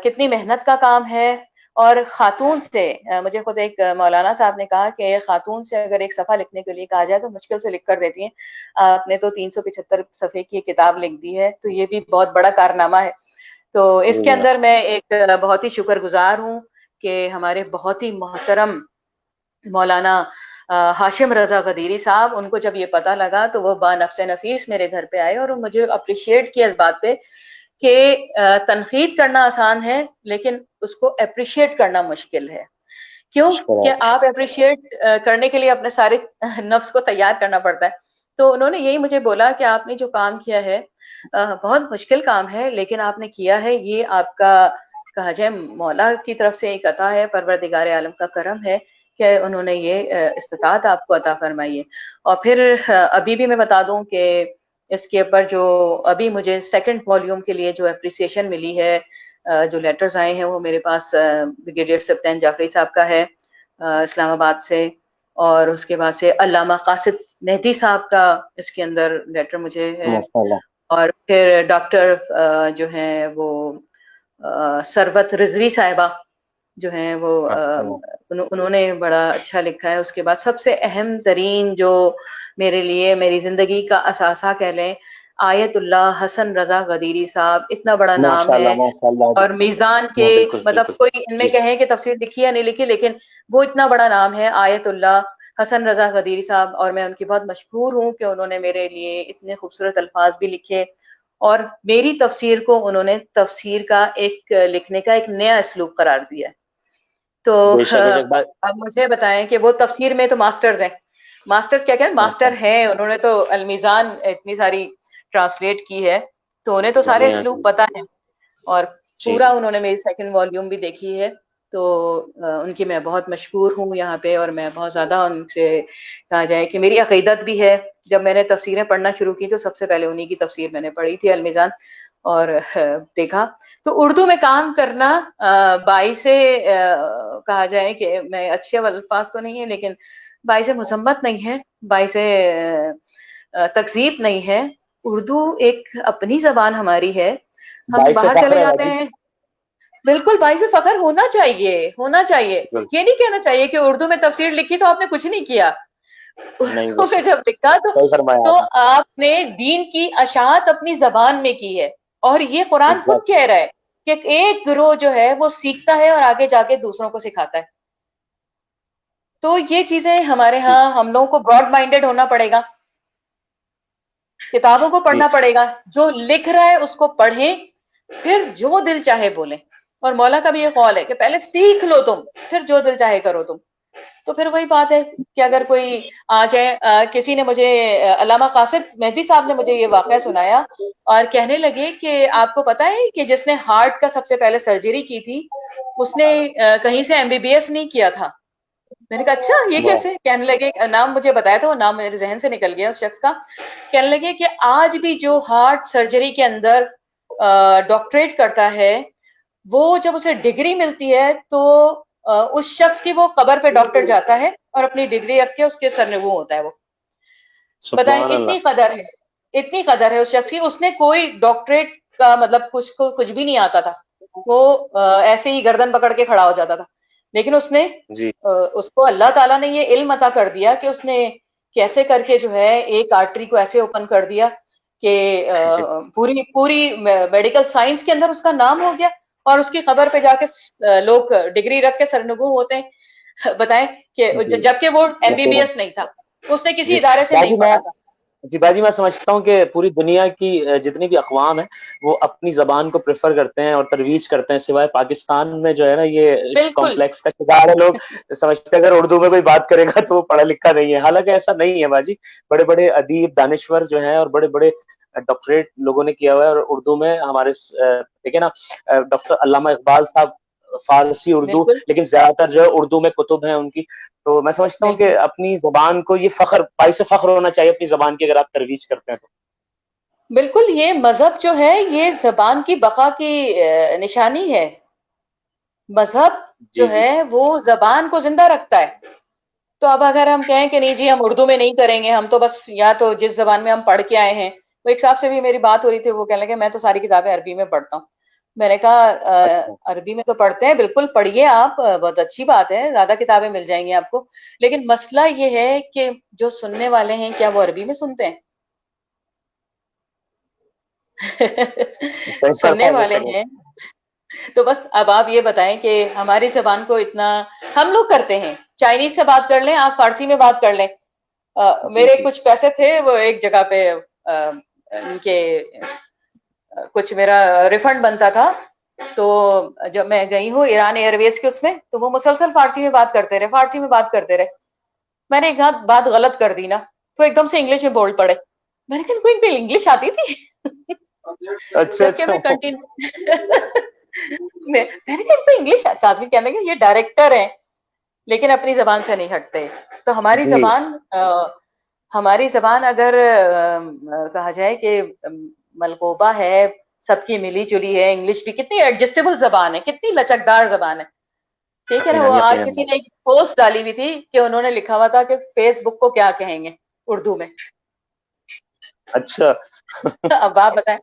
S3: کتنی محنت کا کام ہے. اور خاتون سے مجھے خود ایک مولانا صاحب نے کہا کہ خاتون سے اگر ایک صفحہ لکھنے کے لیے کہا جائے تو مشکل سے لکھ کر دیتی ہیں، آپ نے تو 375 صفحے کی کتاب لکھ دی ہے، تو یہ بھی بہت بڑا کارنامہ ہے. تو اس کے اندر میں ایک بہت ہی شکر گزار ہوں کہ ہمارے بہت ہی محترم مولانا ہاشم رضا غدیری صاحب، ان کو جب یہ پتہ لگا تو وہ با نفس نفیس میرے گھر پہ آئے اور مجھے اپریشیٹ کیا اس بات پہ کہ تنقید کرنا آسان ہے لیکن اس کو اپریشیٹ کرنا مشکل ہے. کیوں کہ آپ اپریشیٹ کرنے کے لیے اپنے سارے نفس کو تیار کرنا پڑتا ہے. تو انہوں نے یہی مجھے بولا کہ آپ نے جو کام کیا ہے بہت مشکل کام ہے لیکن آپ نے کیا ہے، یہ آپ کا کہا جائے مولا کی طرف سے ایک عطا ہے، پروردگار عالم کا کرم ہے کہ انہوں نے یہ استطاعت آپ کو عطا فرمائی ہے. اور پھر ابھی بھی میں بتا دوں کہ اس کے اوپر جو ابھی مجھے 2nd والیوم کے لیے جو اپریسیشن ملی ہے، جو لیٹرز آئے ہیں وہ میرے پاس بریگیڈیئر سبطین جعفری صاحب کا ہے اسلام آباد سے، اور اس کے بعد سے علامہ قاصد مہدی صاحب کا اس کے اندر لیٹر مجھے ہے، اور پھر ڈاکٹر جو ہیں وہ ثروت رضوی صاحبہ جو ہیں وہ انہوں نے بڑا اچھا لکھا ہے. اس کے بعد سب سے اہم ترین جو میرے لیے میری زندگی کا اثاثہ کہہ لیں، آیت اللہ حسن رضا غدیری صاحب، اتنا بڑا نام ہے اور میزان کے مطلب کوئی ان میں کہیں کہ تفسیر لکھی یا نہیں لکھی، لیکن وہ اتنا بڑا نام ہے آیت اللہ حسن رضا غدیری صاحب، اور میں ان کی بہت مشکور ہوں کہ انہوں نے میرے لیے اتنے خوبصورت الفاظ بھی لکھے اور میری تفسیر کو انہوں نے تفسیر کا ایک لکھنے کا ایک نیا اسلوب قرار دیا. تو اب مجھے بتائیں کہ وہ تفسیر میں تو ماسٹرز ہیں، ماسٹرز کیا ماسٹر ہیں، انہوں نے تو المیزان اتنی ساری ٹرانسلیٹ کی ہے تو انہیں تو سارے اسلوب پتہ ہیں، اور پورا انہوں نے میری 2nd والیوم بھی دیکھی ہے. تو ان کی میں بہت مشکور ہوں یہاں پہ، اور میں بہت زیادہ ان سے کہا جائے کہ میری عقیدت بھی ہے. جب میں نے تفسیریں پڑھنا شروع کی تو سب سے پہلے انہی کی تفسیر میں نے پڑھی تھی المیزان، اور دیکھا تو اردو میں کام کرنا باعث کہا جائے کہ میں اچھے الفاظ تو نہیں ہے لیکن باعث مذمت نہیں ہے، باعث تکذیب نہیں ہے. اردو ایک اپنی زبان ہماری ہے. ہم
S2: باعث
S3: باہر
S2: فخر
S3: چلے
S2: ہے
S3: جاتے
S2: باجی.
S3: ہیں، بالکل باعث فخر ہونا چاہیے، ہونا چاہیے.
S2: بالکل
S3: یہ نہیں کہنا چاہیے کہ اردو میں تفسیر لکھی تو آپ نے کچھ نہیں کیا.
S2: نہیں،
S3: اردو
S2: بے
S3: میں
S2: شک
S3: جب لکھا
S2: صحیح فرمایا
S3: تو
S2: آپ نے.
S3: آپ نے دین کی اشاعت اپنی زبان میں کی ہے. اور یہ قرآن خود
S2: ایگزیکٹ.
S3: کہہ رہا ہے کہ ایک گروہ جو ہے وہ سیکھتا ہے اور آگے جا کے دوسروں کو سکھاتا ہے. تو یہ چیزیں ہمارے
S2: جی
S3: ہاں ہم لوگوں کو براڈ مائنڈیڈ ہونا پڑے گا، کتابوں کو
S2: جی
S3: پڑھنا پڑے گا. جو لکھ رہا ہے اس کو پڑھیں، پھر جو دل چاہے بولیں. اور مولا کا بھی یہ قول ہے کہ پہلے سیکھ لو تم، پھر جو دل چاہے کرو تم. تو پھر وہی بات ہے کہ اگر کوئی آ جائے، کسی نے مجھے علامہ قاصد مہدی صاحب نے مجھے یہ واقعہ سنایا اور کہنے لگے کہ آپ کو پتا ہے کہ جس نے ہارٹ کا سب سے پہلے سرجری کی تھی اس نے کہیں سے MBBS نہیں کیا تھا. میں نے کہا اچھا یہ
S2: واہ.
S3: کیسے؟ کہنے لگے، نام مجھے بتایا تھا، وہ نام میرے ذہن سے نکل گیا اس شخص کا. کہنے لگے کہ آج بھی جو ہارٹ سرجری کے اندر ڈاکٹریٹ کرتا ہے، وہ جب اسے ڈگری ملتی ہے تو اس شخص کی وہ قبر پہ ڈاکٹر جاتا ہے اور اپنی ڈگری رکھ کے اس کے سرنگوں ہوتا ہے. وہ بتائیں
S2: سبحان اللہ.
S3: اتنی قدر ہے، اتنی قدر ہے اس شخص کی. اس نے کوئی ڈاکٹریٹ کا مطلب کچھ بھی نہیں آتا تھا، وہ ایسے ہی گردن پکڑ کے کھڑا ہو جاتا تھا. لیکن اس نے
S2: جی
S3: اس کو اللہ تعالیٰ نے یہ علم عطا کر دیا کہ اس نے کیسے کر کے جو ہے ایک آرٹری کو ایسے اوپن کر دیا کہ
S2: جی
S3: پوری میڈیکل سائنس کے اندر اس کا نام ہو گیا. اور اس کی خبر پہ جا کے لوگ ڈگری رکھ کے سرنگوں ہوتے ہیں. بتائیں کہ
S2: جی
S3: جبکہ وہ
S2: یقیناً.
S3: MBBS نہیں تھا، اس نے کسی
S2: جی
S3: ادارے سے
S2: باجی
S3: نہیں
S2: میں
S3: پڑھا تھا.
S2: جی باجی میں سمجھتا ہوں کہ پوری دنیا کی جتنی بھی اقوام ہیں وہ اپنی زبان کو پریفر کرتے ہیں اور ترویج کرتے ہیں، سوائے پاکستان میں جو ہے نا یہ
S3: بالکل
S2: کمپلیکس کا شکار ہے. لوگ سمجھتے ہیں اگر اردو میں کوئی بات کرے گا تو وہ پڑھا لکھا نہیں ہے، حالانکہ ایسا نہیں ہے باجی. بڑے بڑے ادیب دانشور جو ہیں اور بڑے بڑے ڈاکٹریٹ لوگوں نے کیا ہوا ہے. اور اردو میں ہمارے دیکھیں نا ڈاکٹر علامہ اقبال صاحب فارسی اردو،
S3: بالکل
S2: لیکن زیادہ تر جو ہے اردو میں کتب ہیں ان کی. تو میں سمجھتا ہوں
S3: بالکل
S2: کہ اپنی زبان کو یہ فخر، باعث فخر ہونا چاہیے اپنی زبان کی اگر آپ ترویج کرتے ہیں تو.
S3: بالکل. یہ مذہب جو ہے یہ زبان کی بقا کی نشانی ہے. مذہب
S2: جی
S3: جو
S2: جی
S3: ہے وہ زبان کو زندہ رکھتا ہے. تو اب اگر ہم کہیں کہ نہیں جی ہم اردو میں نہیں کریں گے، ہم تو بس یا تو جس زبان میں ہم پڑھ کے آئے ہیں. وہ ایک صاحب سے بھی میری بات ہو رہی تھی، وہ کہنے لگے میں تو ساری کتابیں عربی میں پڑھتا ہوں. میں نے کہا
S2: اچھا
S3: عربی میں تو پڑھتے ہیں، بالکل پڑھیے آپ، بہت اچھی بات ہے، زیادہ کتابیں مل جائیں گی آپ کو. لیکن مسئلہ یہ ہے کہ جو سننے والے ہیں کیا وہ عربی میں سنتے ہیں؟
S2: صحیح
S3: سننے
S2: فرمایا
S3: والے ہیں. تو بس اب آپ یہ بتائیں کہ ہماری زبان کو اتنا ہم لوگ کرتے ہیں. چائنیز سے بات کر لیں، آپ فارسی میں بات کر لیں.
S2: جی
S3: میرے
S2: جی
S3: کچھ پیسے تھے، وہ ایک جگہ پہ ان کے کچھ میرا ریفنڈ بنتا تھا. تو جب میں گئی ہوں ایران ایئر ویز کے اس میں، تو وہ مسلسل فارسی میں بات کرتے رہے، فارسی میں بات کرتے رہے. میں نے ایک بات غلط کر دی نا، تو ایک دم سے انگلش میں بول پڑے. میں نے کہا کوئی انگلش آتی تھی؟
S2: اچھا
S3: جبکہ
S2: اچھا.
S3: میں کنٹینیو میں نے کہا کوئی انگلش آدمی کہنے لگا یہ ڈائریکٹر ہیں لیکن اپنی زبان سے نہیں ہٹتے. تو
S2: جی
S3: ہماری زبان اگر کہا جائے کہ ملکوبہ ہے، سب کی ملی جلی ہے. انگلش بھی کتنی ایڈجسٹیبل زبان ہے، کتنی لچکدار زبان ہے. ٹھیک ہے نا.
S2: یقیناً
S3: وہ آج
S2: یقیناً.
S3: کسی نے ایک پوسٹ ڈالی ہوئی تھی کہ انہوں نے لکھا ہوا تھا کہ فیس بک کو کیا کہیں گے اردو میں.
S2: اچھا
S3: اب آپ بتائیں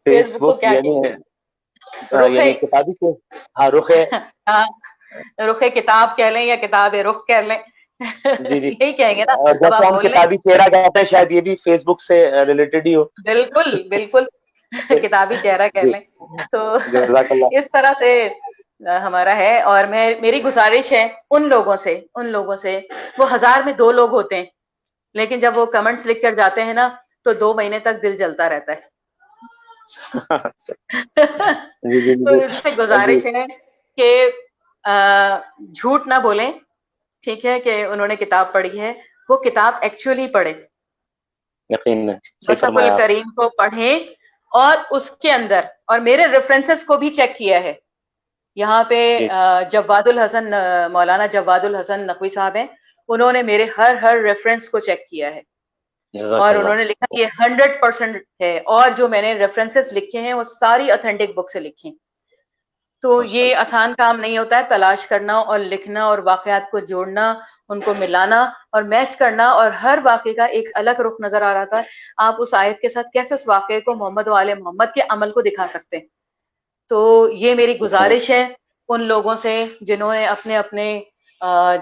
S3: فیس
S2: فیس
S3: بک کو
S2: بک
S3: کیا کہیں گے؟ رخ
S2: یعنی کتابی سے. ہاں رخ ہے.
S3: ہاں، رخ کتاب کہہ لیں یا کتاب رخ کہہ لیں.
S2: جی جی.
S3: یہی کہیں گے نا.
S2: اور
S3: اب
S2: جیسے
S3: آپ
S2: ہم
S3: بول لیں.
S2: کتابی چہرہ کہتے ہیں شاید یہ بھی فیس بک سے ریلیٹڈ ہی ہو.
S3: بالکل بالکل. کتابی چہرہ کہہ
S2: جی
S3: لیں. تو
S2: جزاک اللہ.
S3: اس طرح سے ہمارا ہے. اور میری گزارش ہے ان لوگوں سے وہ 1000 میں 2 لوگ ہوتے ہیں، لیکن جب وہ کمنٹس لکھ کر جاتے ہیں نا تو 2 مہینے تک دل جلتا رہتا ہے.
S2: جی جی
S3: تو
S2: جی
S3: ان سے
S2: جی.
S3: گزارش ہے کہ جھوٹ نہ بولیں. ٹھیک ہے کہ انہوں نے کتاب پڑھی ہے، وہ کتاب ایکچولی پڑھیں،
S2: یقیناً صحیح
S3: مصحف
S2: فرمایا آپ.
S3: الکریم کو پڑھیں. اور اس کے اندر اور میرے ریفرنسز کو بھی چیک کیا ہے. یہاں پہ
S2: جی
S3: جواد الحسن، مولانا جواد الحسن نقوی صاحب ہیں، انہوں نے میرے ہر ریفرنس کو چیک کیا ہے
S2: جزاک
S3: اور
S2: اللہ.
S3: انہوں نے لکھا یہ 100% ہے. اور جو میں نے ریفرنسز لکھے ہیں وہ ساری اتھینٹک بک سے لکھے ہیں. تو یہ آسان کام نہیں ہوتا ہے تلاش کرنا اور لکھنا اور واقعات کو جوڑنا، ان کو ملانا اور میچ کرنا، اور ہر واقعے کا ایک الگ رخ نظر آ رہا تھا. آپ اس آیت کے ساتھ کیسے اس واقعے کو محمد و آل محمد کے عمل کو دکھا سکتے ہیں. تو یہ میری گزارش ہے ان لوگوں سے جنہوں نے اپنے اپنے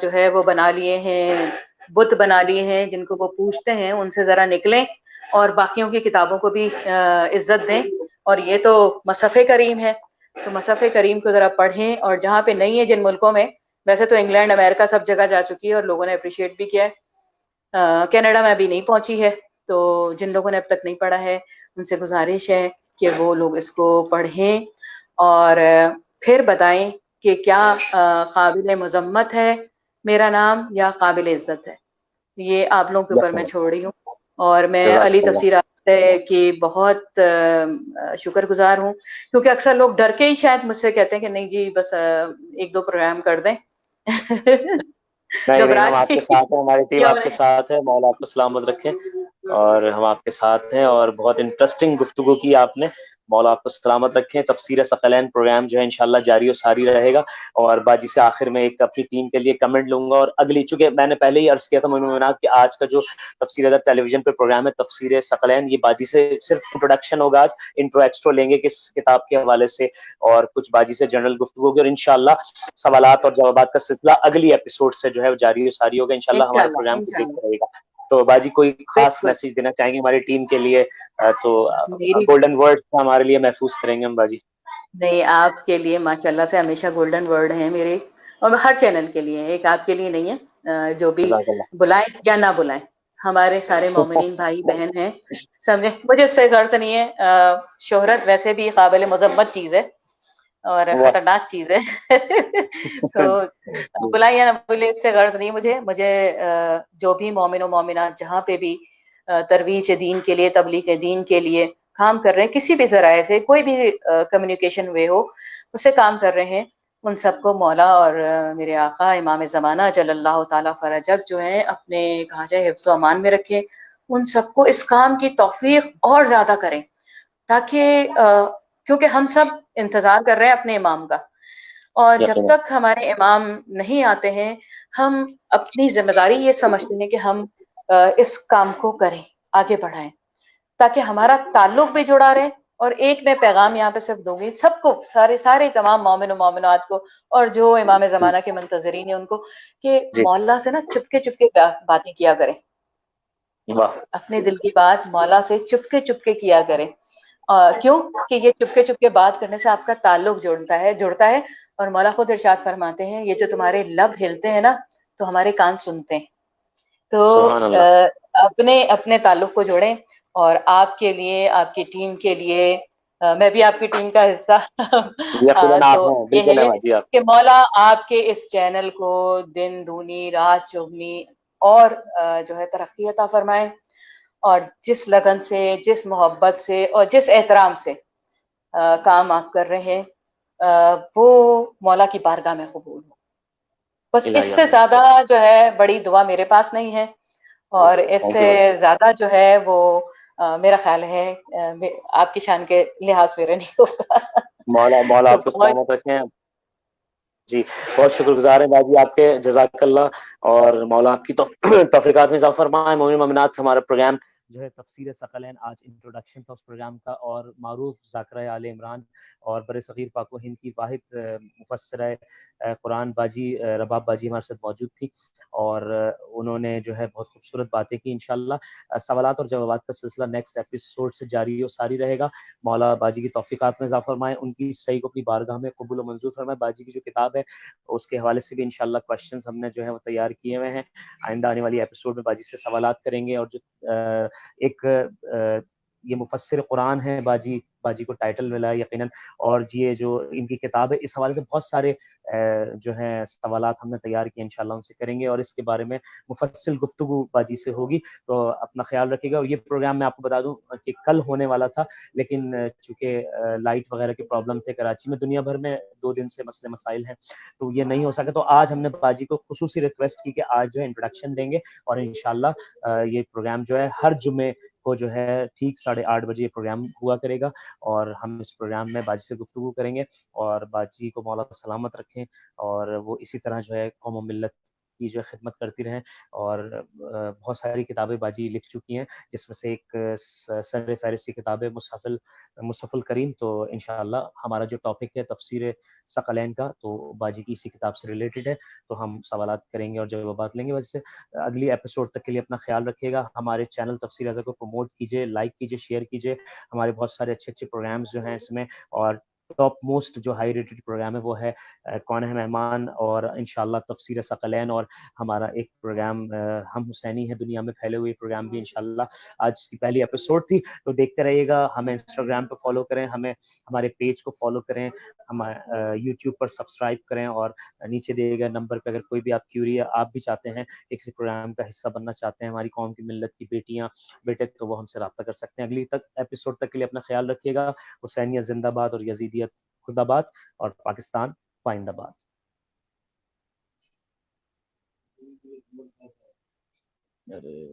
S3: جو ہے وہ بنا لیے ہیں، بت بنا لیے ہیں جن کو وہ پوچھتے ہیں، ان سے ذرا نکلیں اور باقیوں کی کتابوں کو بھی عزت دیں. اور یہ تو مصحف کریم ہے، تو مصحف کریم کو ذرا پڑھیں. اور جہاں پہ نہیں ہے جن ملکوں میں، ویسے تو انگلینڈ امریکہ سب جگہ جا چکی ہے اور لوگوں نے اپریشیٹ بھی کیا ہے، کینیڈا میں ابھی نہیں پہنچی ہے. تو جن لوگوں نے اب تک نہیں پڑھا ہے ان سے گزارش ہے کہ وہ لوگ اس کو پڑھیں اور پھر بتائیں کہ کیا قابل مذمت ہے میرا نام یا قابل عزت ہے. یہ آپ لوگوں کے اوپر میں چھوڑ رہی ہوں. اور میں علی تفسیرات کی بہت شکر گزار ہوں، کیونکہ اکثر لوگ ڈر کے ہی شاید مجھ سے کہتے ہیں کہ نہیں جی بس ایک دو پروگرام کر دیں.
S2: نہیں
S3: گھبرا
S2: ہم آپ
S3: کے
S2: کے ساتھ ہیں، ہماری ٹیم آپ کے ساتھ ہے، مولا آپ کو سلامت رکھے. اور ہم آپ کے ساتھ ہیں، اور بہت انٹرسٹنگ گفتگو کی آپ نے، مولا آپ کو سلامت رکھیں. تفسیر ثقلین پروگرام جو ہے انشاءاللہ جاری و ساری رہے گا. اور باجی سے آخر میں ایک اپنی ٹیم کے لیے کمنٹ لوں گا. اور اگلی، چونکہ میں نے پہلے ہی عرض کیا تھا مومنات کہ آج کا جو تفسیر ادب ٹیلی ویژن پہ پروگرام ہے تفسیر ثقلین، یہ باجی سے صرف انٹروڈکشن ہوگا. آج انٹرو ایکسٹرو لیں گے کس کتاب کے حوالے سے، اور کچھ باجی سے جنرل گفتگو ہوگی. اور انشاءاللہ سوالات اور جوابات کا سلسلہ اگلی ایپیسوڈ سے جو ہے وہ جاری و ساری ہوگا. انشاءاللہ ہمارے
S3: انشاءاللہ
S2: پروگرام کو
S3: انشاءاللہ
S2: دیکھتے رہے گا. تو باجی کوئی خاص
S3: بالکل.
S2: میسج دینا چاہیں گے ہماری ٹیم کے لیے؟ تو
S3: میری
S2: گولڈن ورڈ ہمارے لیے محفوظ کریں گے ہم باجی.
S3: نہیں، آپ کے لیے ماشاءاللہ سے ہمیشہ گولڈن ورڈ ہیں میرے، اور ہر چینل کے لیے، ایک آپ کے لیے نہیں ہے. جو بھی
S2: جزاک اللہ.
S3: بلائیں یا نہ بلائیں، ہمارے سارے مومنین بھائی بہن ہیں. سمجھے، مجھے اس سے غرض نہیں ہے. شہرت ویسے بھی قابل مذمت چیز ہے اور
S2: واہ.
S3: خطرناک چیز ہے. تو بلائیں یا نہ بلائیں اس سے غرض نہیں مجھے جو بھی مومن و مومنات جہاں پہ بھی ترویج دین کے لیے، تبلیغ دین کے لیے کام کر رہے ہیں، کسی بھی ذرائع سے کوئی بھی کمیونیکیشن وے ہو اس سے کام کر رہے ہیں، ان سب کو مولا اور میرے آقا امام زمانہ جل اللہ تعالیٰ فرجک جو ہیں اپنے کہا جائے حفظ و امان میں رکھے. ان سب کو اس کام کی توفیق اور زیادہ کریں، تاکہ کیونکہ ہم سب انتظار کر رہے ہیں اپنے امام کا، اور جب
S2: یقینا.
S3: تک ہمارے امام نہیں آتے ہیں ہم اپنی ذمہ داری یہ سمجھتے ہیں کہ ہم اس کام کو کریں، آگے بڑھائیں، تاکہ ہمارا تعلق بھی جڑا رہے. اور ایک میں پیغام یہاں پہ صرف دوں گی سب کو، سارے تمام مومن و مومنات کو، اور جو امام زمانہ کے منتظرین ہیں ان کو، کہ
S2: جی.
S3: مولا سے نا چپکے چپکے باتیں کیا کریں.
S2: واہ.
S3: اپنے دل کی بات مولا سے چپکے چپکے کیا کریں. کیوں کہ یہ چپکے چپکے بات کرنے سے آپ کا تعلق جڑتا ہے. اور مولا خود ارشاد فرماتے ہیں یہ جو تمہارے لب ہلتے ہیں نا تو ہمارے کان سنتے ہیں. تو
S2: سبحان اللہ.
S3: اپنے تعلق کو جوڑیں. اور آپ کے لیے، آپ کی ٹیم کے لیے، میں بھی آپ کی ٹیم کا حصہ
S2: یقیناً آپ
S3: تو
S2: ہیں،
S3: یہ
S2: بالکل ہے
S3: ہے
S2: باجی آپ.
S3: کہ مولا آپ کے اس چینل کو دن دونی رات چوگنی اور جو ہے ترقی عطا فرمائے. اور جس لگن سے، جس محبت سے اور جس احترام سے کام آپ کر رہے ہیں وہ مولا کی بارگاہ میں قبول ہو. بس اس
S2: الہی
S3: سے
S2: آمین.
S3: زیادہ جو ہے بڑی دعا میرے پاس نہیں ہے، اور اس
S2: تھینک
S3: سے
S2: یو باجی.
S3: زیادہ جو ہے وہ میرا خیال ہے آپ کی شان کے لحاظ میرے نہیں ہوگا.
S2: مولا
S3: تو
S2: آپ کو
S3: بہت
S2: سلامت رکھیں. جی بہت شکر گزار ہیں باجی آپ کے، جزاک اللہ. اور مولا آپ کی توفیقات میں اضافہ فرمائے. مومن مومنات ہمارا پروگرام جو ہے تفسیر ثقلین، آج انٹروڈکشن تھا اس پروگرام کا، اور معروف ذاکرہ آل عمران اور بر صغیر پاک و ہند کی واحد مفسرہ قرآن باجی رباب باجی ہمارے ساتھ موجود تھی، اور انہوں نے جو ہے بہت خوبصورت باتیں کی. انشاءاللہ سوالات اور جوابات کا سلسلہ نیکسٹ ایپیسوڈ سے جاری و ساری رہے گا. مولا باجی کی توفیقات میں اضافہ فرمائے، ان کی صحیح کو اپنی بارگاہ میں قبول و منظور فرمائے. باجی کی جو کتاب ہے اس کے حوالے سے بھی انشاءاللہ کوسچنز ہم نے جو ہے وہ تیار کیے ہوئے ہیں. آئندہ آنے والی ایپیسوڈ میں باجی سے سوالات کریں گے. اور جو ایک یہ مفسر قرآن ہے باجی کو ٹائٹل ملا ہے یقیناً، اور یہ جو ان کی کتاب ہے اس حوالے سے بہت سارے جو ہیں سوالات ہم نے تیار کیے، انشاءاللہ ان سے کریں گے، اور اس کے بارے میں مفصل گفتگو باجی سے ہوگی. تو اپنا خیال رکھیے گا. اور یہ پروگرام میں آپ کو بتا دوں کہ کل ہونے والا تھا، لیکن چونکہ لائٹ وغیرہ کے پرابلم تھے کراچی میں، دنیا بھر میں 2 دن سے مسئلے مسائل ہیں، تو یہ نہیں ہو سکا. تو آج ہم نے باجی کو خصوصی ریکویسٹ کی کہ آج جو ہے انٹروڈکشن دیں گے، اور انشاءاللہ یہ پروگرام جو ہے ہر جمعے کو جو ہے ٹھیک 8:30 بجے پروگرام ہوا کرے گا، اور ہم اس پروگرام میں باجی سے گفتگو کریں گے، اور باجی کو مولا سلامت رکھیں، اور وہ اسی طرح جو ہے قوم و ملت کی جو ہے خدمت کرتی رہیں. اور بہت ساری کتابیں باجی لکھ چکی ہیں، جس میں سے ایک سر فہرست کی کتاب ہے مصحف الکریم. تو انشاءاللہ ہمارا جو ٹاپک ہے تفسیر ثقلین کا، تو باجی کی اسی کتاب سے ریلیٹڈ ہے، تو ہم سوالات کریں گے اور جوابات لیں گے. ویسے اگلی ایپیسوڈ تک کے لیے اپنا خیال رکھیے گا. ہمارے چینل تفسیر ازہر کو پروموٹ کیجیے، لائک کیجیے، شیئر کیجیے. ہمارے بہت سارے اچھے اچھے پروگرامز جو ہیں اس میں، اور ٹاپ موسٹ جو ہائی ریٹڈ پروگرام ہے وہ ہے کون ہے مہمان، اور انشاءاللہ تفسیر ثقلین، اور ہمارا ایک پروگرام ہم حسینی ہیں دنیا میں پھیلے ہوئے پروگرام بھی انشاءاللہ آج اس کی پہلی ایپیسوڈ تھی. تو دیکھتے رہیے گا. ہمیں انسٹاگرام پہ فالو کریں، ہمیں ہمارے پیج کو فالو کریں، ہم یوٹیوب پر سبسکرائب کریں، اور نیچے دیے گئے نمبر پہ اگر کوئی بھی آپ کیوری ہے، آپ بھی چاہتے ہیں کہ کسی پروگرام کا حصہ بننا چاہتے ہیں، ہماری قوم کی ملت کی بیٹیاں بیٹے، تو وہ ہم سے رابطہ کر سکتے ہیں. اگلی ایپیسوڈ تک کے لیے اپنا خیال رکھیے گا. حسینیت زندہ باد اور یزیدیت خدا باد، اور پاکستان پائندہ باد. ارے